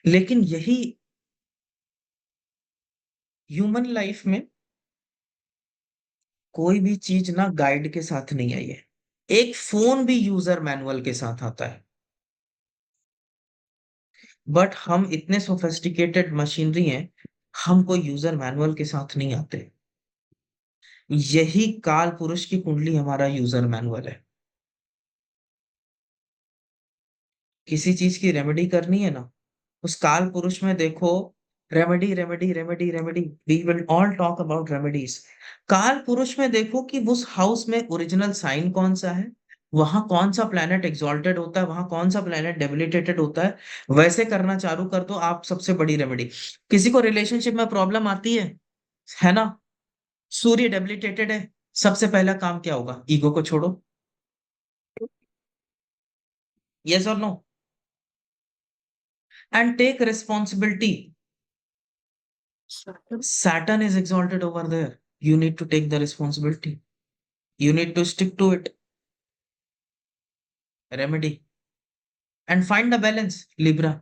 लेकिन यही human life में कोई भी चीज ना गाइड के साथ नहीं आई है। एक फोन भी यूजर मैनुअल के साथ आता है, बट हम इतने सोफिस्टिकेटेड मशीनरी हैं, हम कोई यूजर मैनुअल के साथ नहीं आते। यही काल पुरुष की कुंडली हमारा यूजर मैनुअल है। किसी चीज की रेमेडी करनी है ना, उस काल पुरुष में देखो, remedy remedy remedy remedy, we will all talk about remedies. काल पुरुष में देखो कि उस हाउस में ओरिजिनल साइन कौन सा है, वहां कौन सा प्लेनेट एग्जॉल्टेड होता है, वहां कौन सा प्लेनेट डेबिलिटेटेड होता है। वैसे करना चालू कर दो आप, सबसे बड़ी रेमेडी। किसी को रिलेशनशिप में प्रॉब्लम आती है ना, सूर्य डेबिलिटेटेड है, सबसे पहला काम क्या होगा? ईगो को छोड़ो। यस और no? And take responsibility. Saturn. Saturn is exalted over there. You need to take the responsibility. You need to stick to it. Remedy. And find the balance. Libra.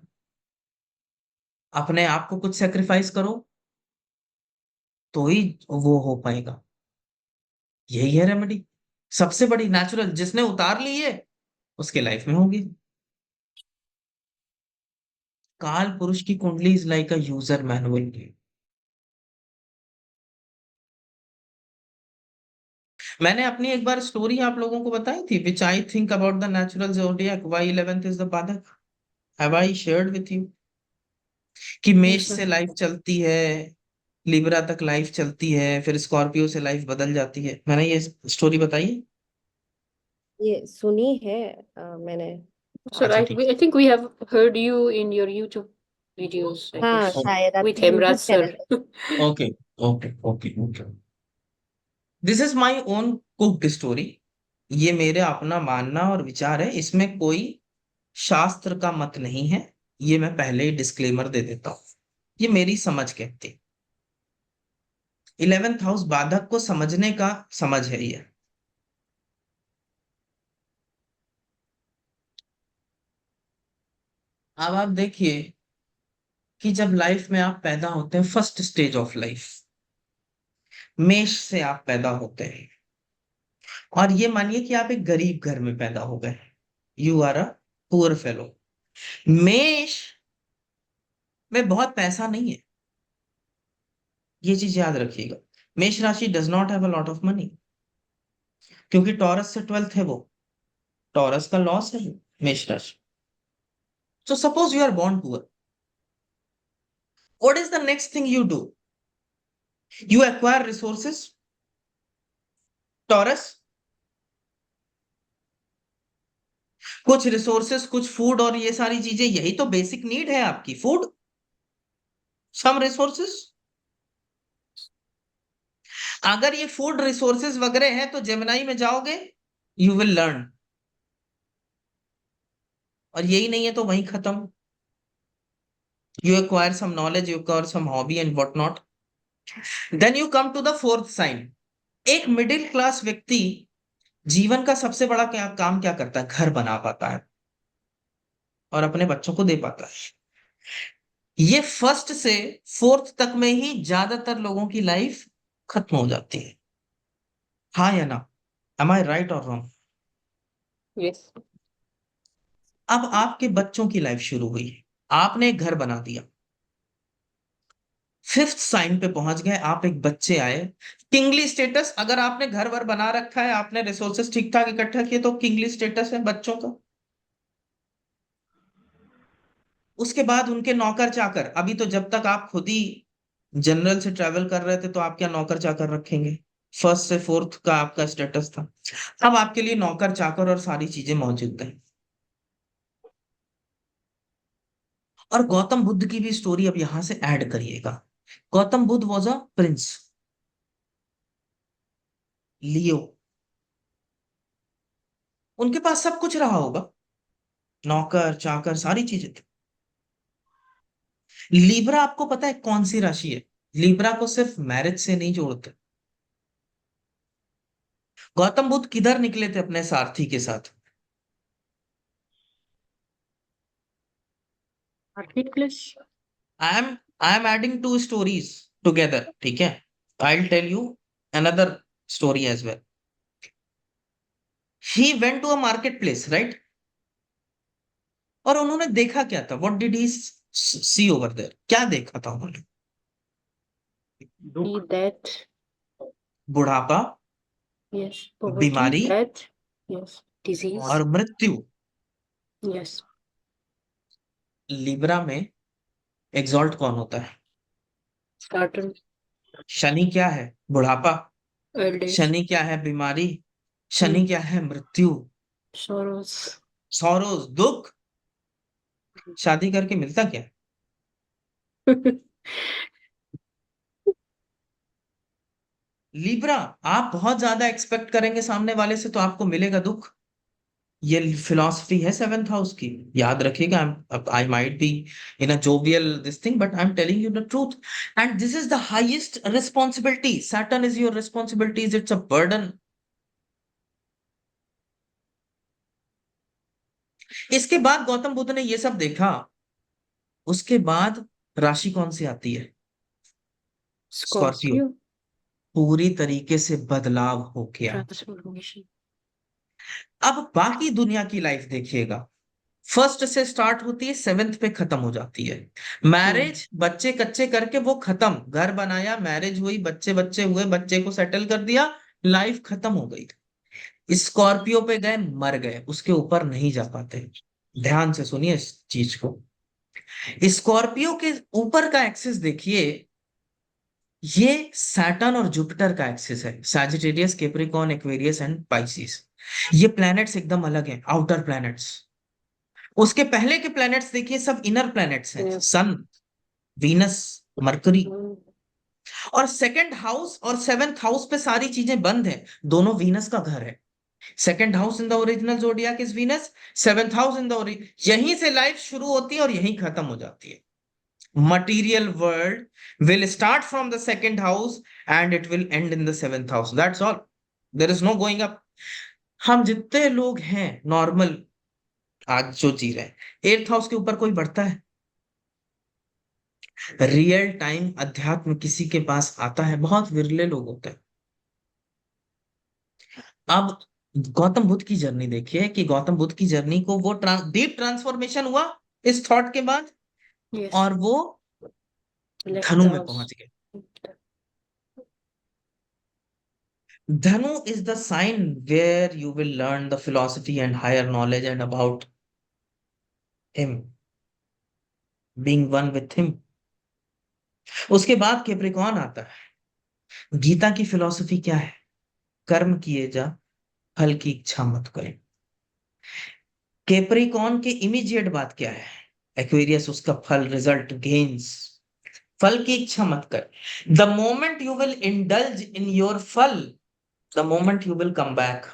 अपने आप को कुछ सेक्रीफाइस करो तो ही वो हो पाएगा। यही है रेमेडी। सबसे बड़ी नेचुरल, जिसने उतार ली है उसके लाइफ में होगी। काल पुरुष की कुंडली is like a user manual. मैंने अपनी एक बार स्टोरी आप लोगों को बताई थी, which I think about the natural zodiac why 11th is the बाधक। Have I shared with you कि Yes, मेष sir. से लाइफ चलती है, लिब्रा तक लाइफ चलती है, फिर स्कॉर्पियो से लाइफ बदल जाती है? मैंने ये स्टोरी बताई है? ये सुनी है मैंने। Sir, अच्छा ठीक I think we have heard you in your YouTube videos, I हाँ, guess, है। शायद with आपके Hemraj यूट्यूब sir. चैनल पे। Okay okay okay okay. This is my own cooked story. ये मेरे अपना मानना और विचार है, इसमें कोई शास्त्र का मत नहीं है। ये मैं पहले ही डिस्क्लेमर दे देता हूँ, ये मेरी समझ कहती। 11th हाउस बाधक को समझने का समझ है ये। अब आप देखिए कि जब लाइफ में आप पैदा होते हैं, फर्स्ट स्टेज ऑफ लाइफ, मेष से आप पैदा होते हैं, और ये मानिए कि आप एक गरीब घर में पैदा हो गए, you are a poor fellow. मेष में बहुत पैसा नहीं है, ये चीज याद रखिएगा। मेष राशि does not have a lot of money, क्योंकि टॉरस से 12th है वो, टॉरस का लॉस है वो, मेष राशि। So suppose you are born poor, what is the next thing you do? You acquire resources, Taurus, कुछ रिसोर्सेस, कुछ फूड, और ये सारी चीजें, यही तो बेसिक नीड है आपकी, फूड, सम रिसोर्सेस। अगर ये फूड रिसोर्सेज वगैरह हैं तो जेमिनाई में जाओगे, यू विल लर्न। और यही नहीं है तो वहीं खत्म। You acquire some knowledge, you acquire some hobby and what not, then you come to the fourth sign. एक मिडिल क्लास व्यक्ति जीवन का सबसे बड़ा क्या काम क्या करता है? घर बना पाता है और अपने बच्चों को दे पाता है। ये फर्स्ट से फोर्थ तक में ही ज्यादातर लोगों की लाइफ खत्म हो जाती है। हाँ या ना? एम आई राइट और रॉन्ग? Yes. अब आपके बच्चों की लाइफ शुरू हुई, आपने एक घर बना दिया, फिफ्थ साइन पे पहुंच गए, आप एक बच्चे आए, किंगली स्टेटस। अगर आपने घर वर बना रखा है, आपने रिसोर्सेस ठीक ठाक इकट्ठा किए, तो किंगली स्टेटस है बच्चों का। उसके बाद उनके नौकर चाकर, अभी तो जब तक आप खुद ही जनरल से ट्रेवल कर रहे थे तो आप क्या नौकर चाकर रखेंगे? फर्स्ट से फोर्थ का आपका स्टेटस था, अब आपके लिए नौकर चाकर और सारी चीजें मौजूद हैं। और गौतम बुद्ध की भी स्टोरी अब यहां से ऐड करिएगा। Gautam Buddha was a prince, Leo, उनके पास सब कुछ रहा होगा, नौकर चाकर सारी चीजें थी। लीब्रा आपको पता है कौन सी राशि है? लीब्रा को सिर्फ मैरिज से नहीं जोड़ते। गौतम बुद्ध किधर निकले थे अपने सारथी के साथ? Marketplace. I am adding two stories together, ठीक है? I tell you another story as well. He went to a market place, right? और उन्होंने देखा क्या था? What did he see over there? क्या देखा था उन्होंने? See that. बुढ़ापा, Yes. Poverty. बीमारी Death. Yes. Disease. और मृत्यु. Yes. लिब्रा में एग्जॉल्ट कौन होता है? Saturn. शनि क्या है? बुढ़ापा. Old age. शनि क्या है? बीमारी. शनि क्या है? मृत्यु. Sorrows. सौरोज, दुख. शादी करके मिलता क्या? लिब्रा, आप बहुत ज्यादा एक्सपेक्ट करेंगे सामने वाले से तो आपको मिलेगा दुख. ये फिलॉसफी है सेवेंथ हाउस की. याद रखिएगा. I might be in a jovial this thing, but I am telling you the truth. And this is the highest responsibility. Saturn is your responsibilities. It's a burden. इसके बाद गौतम बुद्ध ने ये सब देखा. उसके बाद राशि कौन सी आती है? स्कॉर्पियो. Scorpio. पूरी तरीके से बदलाव हो गया. Transformation. अब बाकी दुनिया की लाइफ देखिएगा. फर्स्ट से स्टार्ट होती है, सेवेंथ पे खत्म हो जाती है. मैरिज, बच्चे कच्चे करके वो खत्म. घर बनाया, मैरिज हुई, बच्चे बच्चे हुए, बच्चे को सेटल कर दिया, लाइफ खत्म हो गई. स्कॉर्पियो पे गए, मर गए, उसके ऊपर नहीं जा पाते. ध्यान से सुनिए इस चीज को. स्कॉर्पियो के ऊपर का एक्सिस देखिए. ये सैटर्न और जुपिटर का एक्सिस है. Sagittarius, Capricorn, Aquarius and Pisces. ये प्लैनेट्स एकदम अलग हैं, आउटर प्लैनेट्स. उसके पहले के प्लैनेट्स देखिए, सब इनर प्लैनेट्स हैं. Yes. सन, वीनस, मरकरी. Mm. और सेकंड हाउस और सेवेंथ हाउस पे सारी चीजें बंद हैं. दोनों वीनस का घर है. Second house in the original जोडियाक is Venus. Seventh house in the यहीं से लाइफ शुरू होती है और यहीं खत्म हो जाती है. material world will start from the second house and it will end in the seventh house. That's all. There is no going up. हम जितने लोग हैं नॉर्मल आज जो जी रहे हैं, एट्थ हाउस के ऊपर कोई बढ़ता है? रियल टाइम अध्यात्म किसी के पास आता है? बहुत विरले लोग होते हैं. अब गौतम बुद्ध की जर्नी देखिए कि गौतम बुद्ध की जर्नी को वो डीप ट्रांसफॉर्मेशन हुआ इस थॉट के बाद. Yes. और वो Left धनु the में house. पहुंच गए. Dhanu is the sign where you will learn the philosophy and higher knowledge and about him, being one with him. उसके बाद कैप्रिकॉर्न आता है. गीता की फिलॉसफी क्या है? कर्म किए जा, फल की इच्छा मत करें. कैप्रिकॉर्न के इमीडिएट बात क्या है? एक्वेरियस, उसका फल, रिजल्ट, गेन्स. फल की इच्छा मत कर. The moment you will indulge in your phal, the moment you will come back.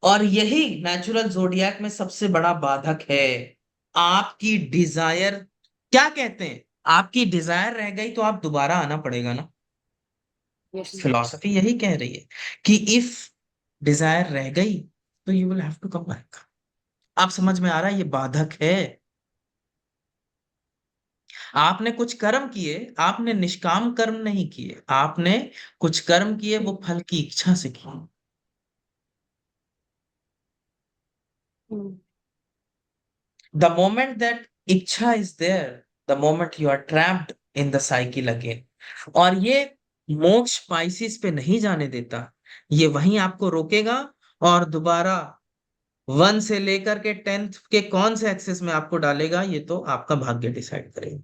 और यही नेचुरल जोडियाक में सबसे बड़ा बाधक है. आपकी डिजायर, क्या कहते हैं, आपकी डिजायर रह गई तो आप दोबारा आना पड़ेगा ना. Yes. फिलॉसफी यही कह रही है कि इफ डिजायर रह गई तो you will have to come back. आप समझ में आ रहा है? ये बाधक है. आपने कुछ कर्म किए, आपने निष्काम कर्म नहीं किए, आपने कुछ कर्म किए, वो फल की इच्छा से किए. Mm. The moment that इच्छा is there, the moment you are trapped in the cycle again. और ये मोक्ष पाइसिस पे नहीं जाने देता. ये वहीं आपको रोकेगा और दोबारा 1 से लेकर के 10th के कौन से एक्सेस में आपको डालेगा, ये तो आपका भाग्य डिसाइड करेगा.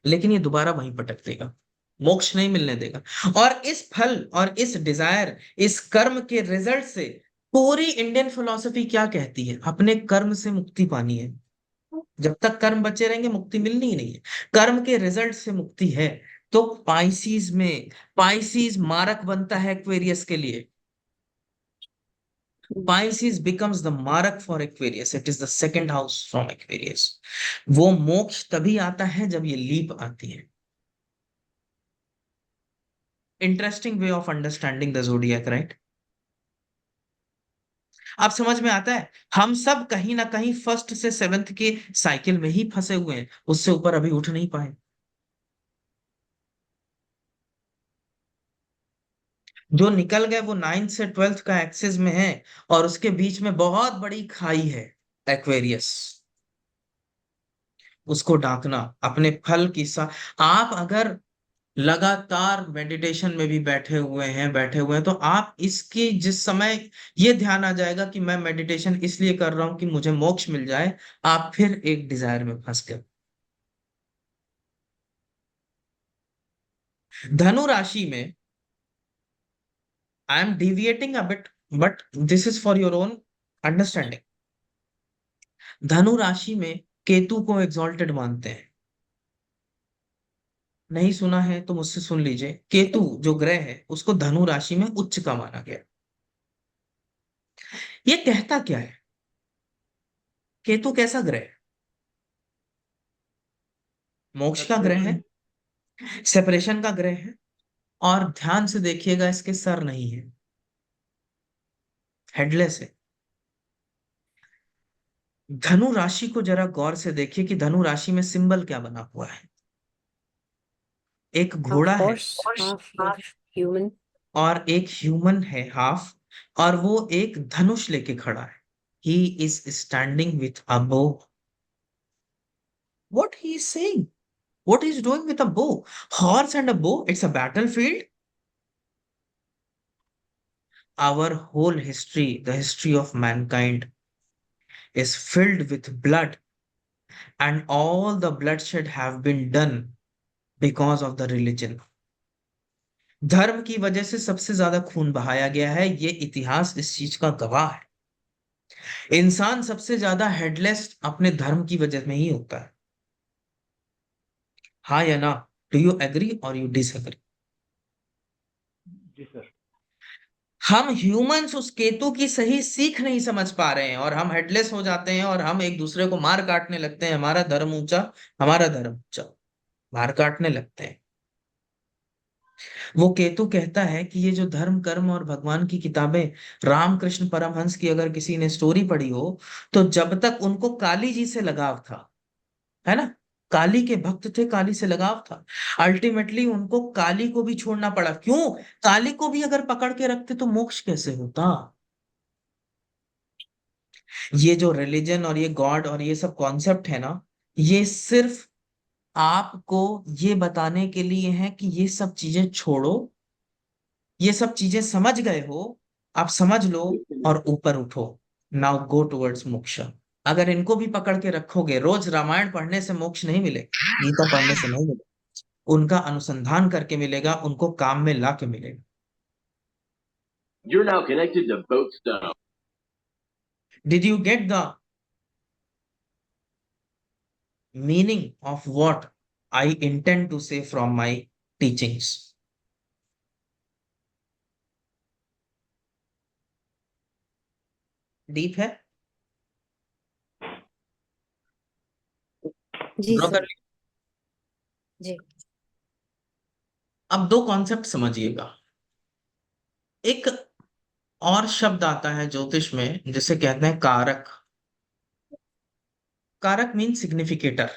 लेकिन ये दोबारा वहीं पटक देगा, मोक्ष नहीं मिलने देगा. और इस फल और इस डिजायर, इस कर्म के रिजल्ट से पूरी इंडियन फिलॉसफी क्या कहती है? अपने कर्म से मुक्ति पानी है. जब तक कर्म बचे रहेंगे मुक्ति मिलनी ही नहीं है. कर्म के रिजल्ट से मुक्ति है. तो पाइसिस में, पाइसिस मारक बनता है एक्वेरियस के लिए. Pisces becomes the मारक for Aquarius. It is the second house from Aquarius. वो मोक्ष तभी आता है जब ये लीप आती है. Interesting way of understanding the zodiac, right? अब समझ में आता है, हम सब कहीं ना कहीं फर्स्ट से सेवेंथ के साइकिल में ही फंसे हुए हैं, उससे ऊपर अभी उठ नहीं पाए। जो निकल गए वो नाइन्थ से ट्वेल्थ का एक्सेस में है, और उसके बीच में बहुत बड़ी खाई है, एक्वेरियस। उसको ढांकना अपने फल की सा। आप अगर लगातार मेडिटेशन में भी बैठे हुए हैं तो आप इसकी जिस समय ये ध्यान आ जाएगा कि मैं मेडिटेशन इसलिए कर रहा हूं कि मुझे मोक्ष मिल जाए, आप फिर एक डिजायर में फंस गए। धनु राशि में, I am deviating a bit, but this is for your own understanding. धनु राशि में केतु को एग्जॉल्टेड मानते हैं। नहीं सुना है तो मुझसे सुन लीजिए, केतु जो ग्रह है उसको धनु राशि में उच्च का माना गया। ये कहता क्या है? केतु कैसा ग्रह है? मोक्ष का ग्रह है, सेपरेशन का ग्रह है। और ध्यान से देखिएगा, इसके सर नहीं है, हेडलेस है। धनु राशि को जरा गौर से देखिए कि धनु राशि में सिंबल क्या बना हुआ है। एक घोड़ा है, half human. और एक ह्यूमन है हाफ, और वो एक धनुष लेके खड़ा है। He is standing with a bow. What he is saying, what he is doing with a bow? Horse and a bow, it's a battlefield. Our whole history, the history of mankind, is filled with blood, and all the bloodshed have been done because of the religion. धर्म की वजह से सबसे ज्यादा खून बहाया गया है, ये इतिहास इस चीज का गवाह है। इंसान सबसे ज्यादा हेडलेस अपने धर्म की वजह में ही होता है। हाँ या ना? डू यू एग्री और यू डिसएग्री? जी सर। हम ह्यूमंस उस केतु की सही सीख नहीं समझ पा रहे हैं, और हम हेडलेस हो जाते हैं, और हम एक दूसरे को मार काटने लगते हैं। हमारा धर्म ऊंचा, हमारा धर्म ऊंचा, मार काटने लगते हैं। वो केतु कहता है कि ये जो धर्म कर्म और भगवान की किताबें, रामकृष्ण परमहंस की अगर किसी ने स्टोरी पढ़ी हो, तो जब तक उनको काली जी से लगाव था, है ना, काली के भक्त थे, काली से लगाव था, अल्टीमेटली उनको काली को भी छोड़ना पड़ा। क्यों? काली को भी अगर पकड़ के रखते तो मोक्ष कैसे होता? ये जो रिलीजन और ये गॉड और ये सब कॉन्सेप्ट है ना, ये सिर्फ आपको ये बताने के लिए है कि ये सब चीजें छोड़ो, ये सब चीजें समझ गए हो, आप समझ लो और ऊपर उठो। नाउ गो टुवर्ड्स मोक्ष। अगर इनको भी पकड़ के रखोगे, रोज रामायण पढ़ने से मोक्ष नहीं मिलेगा, गीता पढ़ने से नहीं मिलेगा, उनका अनुसंधान करके मिलेगा, उनको काम में ला के मिलेगा। You're now connected to Boatstone. Did you get the meaning of what I intend to say from my teachings? Deep है? जी ड्रॉ कर सर। लिया? जी। अब दो कॉन्सेप्ट समझिएगा। एक और शब्द आता है ज्योतिष में जिसे कहते हैं कारक। कारक मीन सिग्निफिकेटर।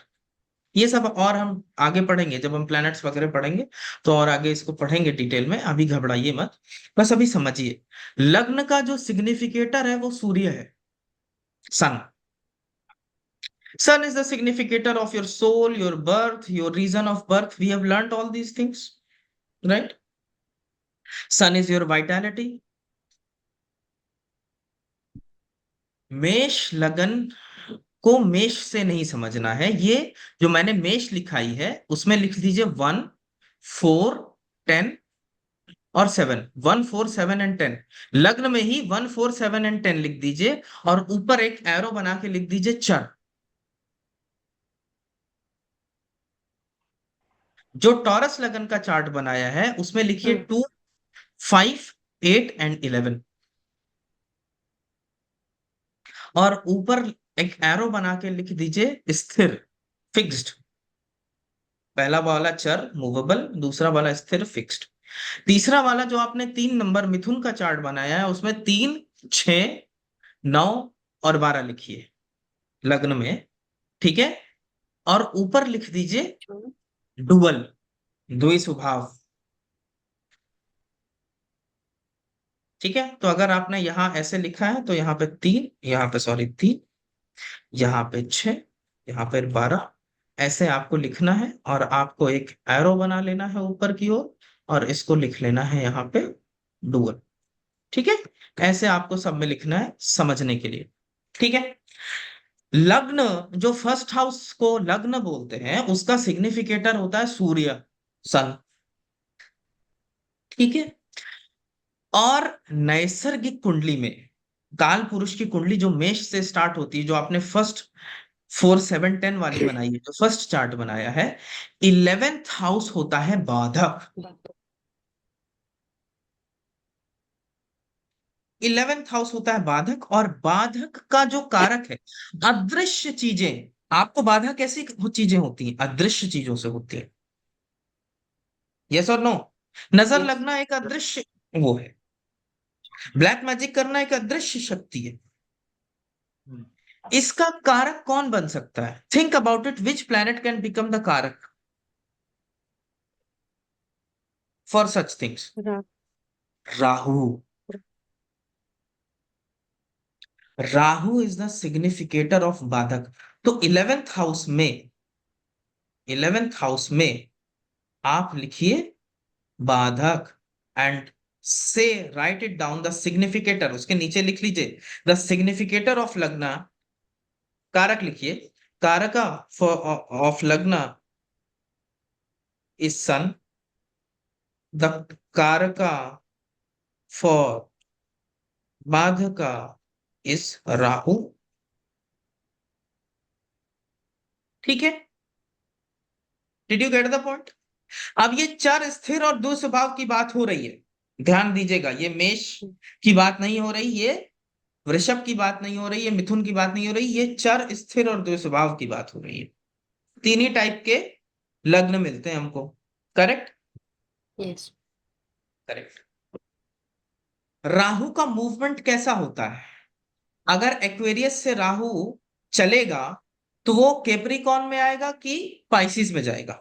ये सब और हम आगे पढ़ेंगे, जब हम प्लैनेट्स वगैरह पढ़ेंगे तो और आगे इसको पढ़ेंगे डिटेल में, अभी घबराइए मत, बस अभी समझिए। लग्न का जो सिग्निफिकेटर है वो सूर्य है, सन। Sun is the significator of your soul, your birth, your reason of birth. We have learned all these things, right? Sun is your vitality. मेष लगन को मेष से नहीं समझना है। ये जो मैंने मेष लिखाई है उसमें लिख दीजिए 1, 4, 10 और 7। 1, 4, 7 एंड 10। लग्न में ही 1, 4, 7 एंड 10 लिख दीजिए, और ऊपर एक एरो बना के लिख दीजिए चर। जो टॉरस लगन का चार्ट बनाया है उसमें लिखिए 2, 5, 8 एंड 11, और ऊपर एक एरो बना के लिख दीजिए स्थिर, फिक्स्ड। पहला वाला चर मूवेबल, दूसरा वाला स्थिर फिक्स्ड। तीसरा वाला जो आपने 3 नंबर मिथुन का चार्ट बनाया है उसमें 3, 6, 9 और 12 लिखिए लग्न में, ठीक है। और ऊपर लिख दीजिए डुअल, द्विस्वभाव, ठीक है। तो अगर आपने यहां ऐसे लिखा है तो यहाँ पे 3, यहाँ पे सॉरी 3, यहाँ पे 6, यहाँ पे 12, ऐसे आपको लिखना है और आपको एक एरो बना लेना है ऊपर की ओर और इसको लिख लेना है यहाँ पे डुअल, ठीक है। ऐसे आपको सब में लिखना है समझने के लिए, ठीक है। लग्न, जो फर्स्ट हाउस को लग्न बोलते हैं, उसका सिग्निफिकेटर होता है सूर्य, सन, ठीक है। और नैसर्गिक कुंडली में काल पुरुष की कुंडली जो मेष से स्टार्ट होती है, जो आपने फर्स्ट 4 7 10 वाली बनाई है, जो फर्स्ट चार्ट बनाया है, 11th हाउस होता है बाधक। 11th हाउस होता है बाधक, और बाधक का जो कारक है अदृश्य चीजें। आपको बाधक कैसी चीजें होती हैं? अदृश्य चीजों से होती है, यस और नो। नजर Yes. लगना एक अदृश्य वो है, ब्लैक मैजिक करना एक अदृश्य शक्ति है। इसका कारक कौन बन सकता है? Think about it, which planet can become the कारक फॉर सच थिंग्स? रा, Rahu. Rahu is the significator of बाधक। तो 11th हाउस में आप लिखिए बाधक एंड से right it down, the significator, उसके नीचे लिख लीजिए द सिग्निफिकेटर ऑफ लग्ना, कारक लिखिए, कारका ऑफ लग्ना इज सन, द कारका फॉर बाधका इज राहु, ठीक है। Did you get the point? अब ये चर स्थिर और दुस्वभाव की बात हो रही है, ध्यान दीजिएगा। ये मेष की बात नहीं हो रही, ये वृषभ की बात नहीं हो रही, ये मिथुन की बात नहीं हो रही, ये चर स्थिर और द्विस्वभाव की बात हो रही है। तीन ही टाइप के लग्न मिलते हैं हमको, करेक्ट? Yes. करेक्ट। राहु का मूवमेंट कैसा होता है? अगर एक्वेरियस से राहु चलेगा तो वो कैप्रिकॉर्न में आएगा कि पाइसिस में जाएगा?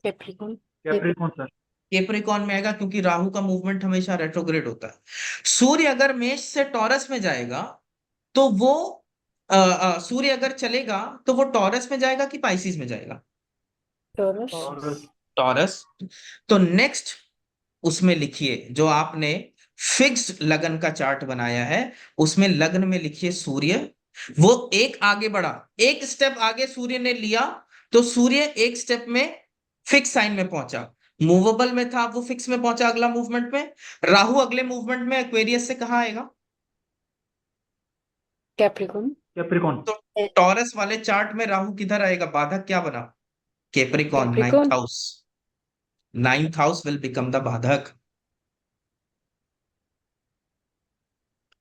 Capricorn. Capricorn sir. कैप्रिकॉर्न में आएगा, क्योंकि राहु का मूवमेंट हमेशा रेट्रोग्रेड होता है। सूर्य अगर मेष से टॉरस में जाएगा तो वो सूर्य अगर चलेगा तो वो टॉरस में जाएगा कि पाइसिस में जाएगा? Taurus. और टॉरस। तो नेक्स्ट उसमें लिखिए, जो आपने फिक्स्ड लगन का चार्ट बनाया है उसमें लग्न में लिखिए सूर्य। वो एक आगे बढ़ा, एक स्टेप आगे सूर्य ने लिया, तो सूर्य एक स्टेप में फिक्स साइन में पहुंचा, मूवेबल में था वो फिक्स में पहुंचा अगला मूवमेंट में। राहु अगले मूवमेंट में एक्वेरियस से कहां आएगा? Capricorn. कैप्रिकॉर्न। तो टॉरस वाले चार्ट में राहु किधर आएगा? बाधक क्या बना? Capricorn, ninth Capricorn. House. Ninth house will become the बाधक।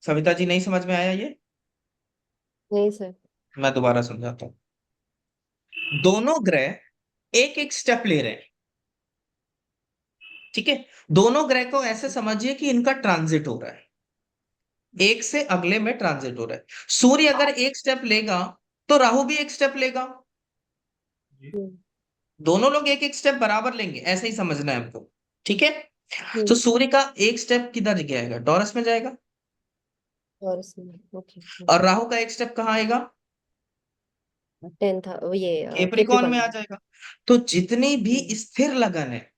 सविता जी, नहीं समझ में आया ये? नहीं सर। मैं दोबारा समझाता हूं। दोनों ग्रह एक एक स्टेप ले रहे हैं, ठीक है। दोनों ग्रह को ऐसे समझिए कि इनका ट्रांजिट हो रहा है, एक से अगले में ट्रांजिट हो रहा है। सूर्य अगर एक स्टेप लेगा तो राहु भी एक स्टेप लेगा, हम्म, दोनों लोग एक एक स्टेप बराबर लेंगे, ऐसे ही समझना है हमको, ठीक है। तो हम्म, सूर्य का एक स्टेप किधर जाएगा? टॉरस में जाएगा। और इसमें ओके और राहु का एक स्टेप कहाँ आएगा? 10 था वो ये कैप्रिकॉर्न में आ कैप्रिकॉर्न। जाएगा। तो जितनी भी स्थिर लगन है,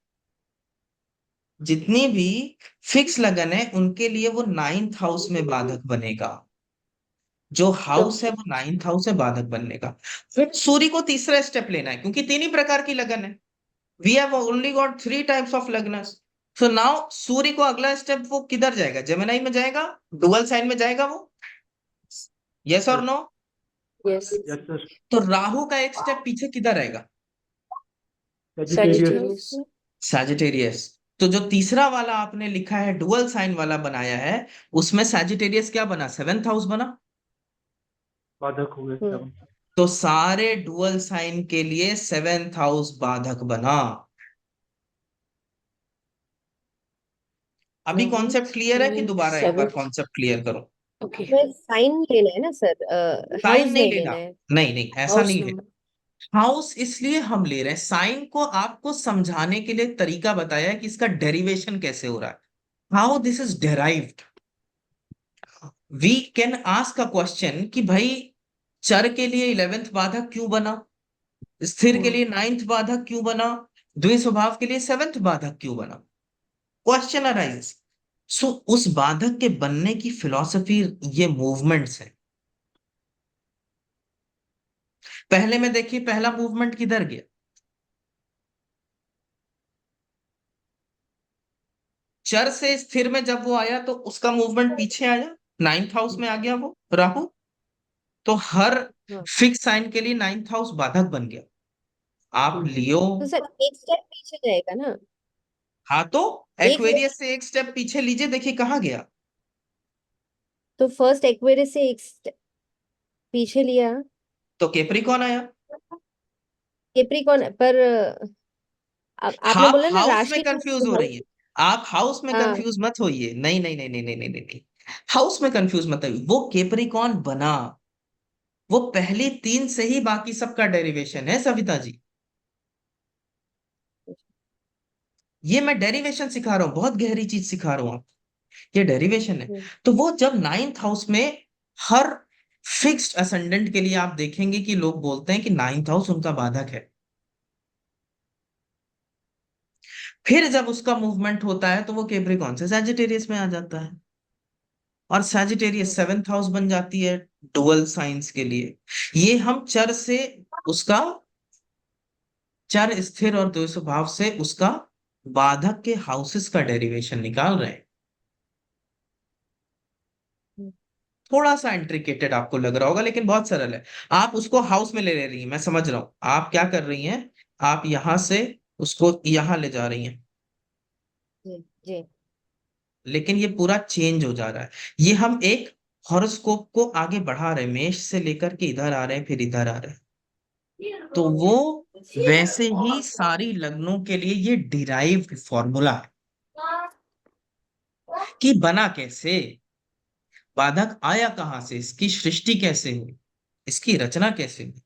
जितनी भी फिक्स लगन है, उनके लिए वो 9th हाउस में बाधक बनेगा। जो हाउस है वो 9th हाउस है बाधक बनने का। फिर सूर्य को तीसरा स्टेप लेना है, क्योंकि तीन ही प्रकार की लगन है। We have only got 3 types of lagnas. So now सूर्य को अगला स्टेप वो किधर जाएगा? जेमिनी में जाएगा, डुअल साइन में जाएगा वो, यस और नो? Yes. Yes sir. तो राहु का एक स्टेप पीछे किधर आएगा? सैजिटेरियस। Sagittarius. सैजिटेरियस। तो जो तीसरा वाला आपने लिखा है डुअल साइन वाला बनाया है, उसमें सैजिटेरियस क्या बना? 7th हाउस बना। बाधक हो गए हम्म। 7। तो सारे डुअल साइन के लिए 7th हाउस बाधक बना। अभी Rahu, कॉन्सेप्ट क्लियर है कि दोबारा एक बार 7th. कॉन्सेप्ट क्लियर करो? Okay. मैं साइन लेना है ना सर, साइन हाउस नहीं नहीं लेना, लेना है। नहीं नहीं ऐसा House नहीं है। number. हाउस इसलिए हम ले रहे हैं, साइन को आपको समझाने के लिए तरीका बताया है कि इसका डेरिवेशन कैसे हो रहा है, how this is derived. We can ask a question कि भाई चर के लिए 11th बाधक क्यों बना, स्थिर के लिए 9th बाधक क्यों बना, द्विस्वभाव के लिए 7th बाधक क्यों बना, क्वेश्चन अराइज। सो उस बाधक के बनने की फिलॉसफी, ये मूवमेंट्स है। पहले में देखिए पहला मूवमेंट किधर गया, चर से स्थिर में जब वो आया तो उसका मूवमेंट पीछे आया, 9th हाउस में आ गया वो राहु, तो हर हाँ, फिक्स साइन के लिए 9th हाउस बाधक बन गया। आप लियो, तो सर एक स्टेप पीछे जाएगा ना, हाँ तो एक वो, एक्वेरियस से एक स्टेप पीछे लीजिए, देखिए कहाँ गया, तो फर्स्ट एक्वेरियस से एक स्टेप पीछे लिया, तो कैप्रिकॉर्न आया। कैप्रिकॉर्न पर आपने आप बोला ना हाउस में राशि कंफ्यूज हो रही है, आप हाउस में हाँ, कंफ्यूज मत होइए, नहीं नहीं नहीं नहीं नहीं नहीं नहीं नहीं, हाउस में कंफ्यूज मत होइए, वो कैप्रिकॉर्न बना, वो पहली 3 से ही बाकी सबका डेरिवेशन है सविता जी। ये मैं डेरिवेशन सिखा रहा हूँ, बहुत गहरी चीज सिखा रहा हूँ आपको, ये डेरिवेशन है। तो वो जब 9th हाउस में हर फिक्स्ड असेंडेंट के लिए आप देखेंगे कि लोग बोलते हैं कि 9th हाउस उनका बाधक है। फिर जब उसका मूवमेंट होता है तो वो कैप्रिकॉर्न से सैजिटेरियस में आ जाता है, और सैजिटेरियस 7th हाउस बन जाती है डुअल साइंस के लिए। ये हम चर से उसका, चर स्थिर और द्विस्वभाव से उसका बाधक के हाउसेस का डेरिवेशन निकाल रहे हैं। थोड़ा सा इंट्रिकेटेड आपको लग रहा होगा लेकिन बहुत सरल है। आप उसको हाउस में ले रही हैं, मैं समझ रहा हूं आप क्या कर रही हैं, आप यहां से उसको यहां ले जा रही हैं, जी जी लेकिन ये पूरा चेंज हो जा रहा है। ये हम एक हॉरोस्कोप को आगे बढ़ा रहे हैं, मेष से लेकर के इधर आ रहे हैं, फिर इधर आ रहे हैं, तो वो वैसे ही सारी लग्नों के लिए ये डिराइव्ड फॉर्मूला है कि बना कैसे, बाधक आया कहां से, इसकी सृष्टि कैसे हुई, इसकी रचना कैसे हुई।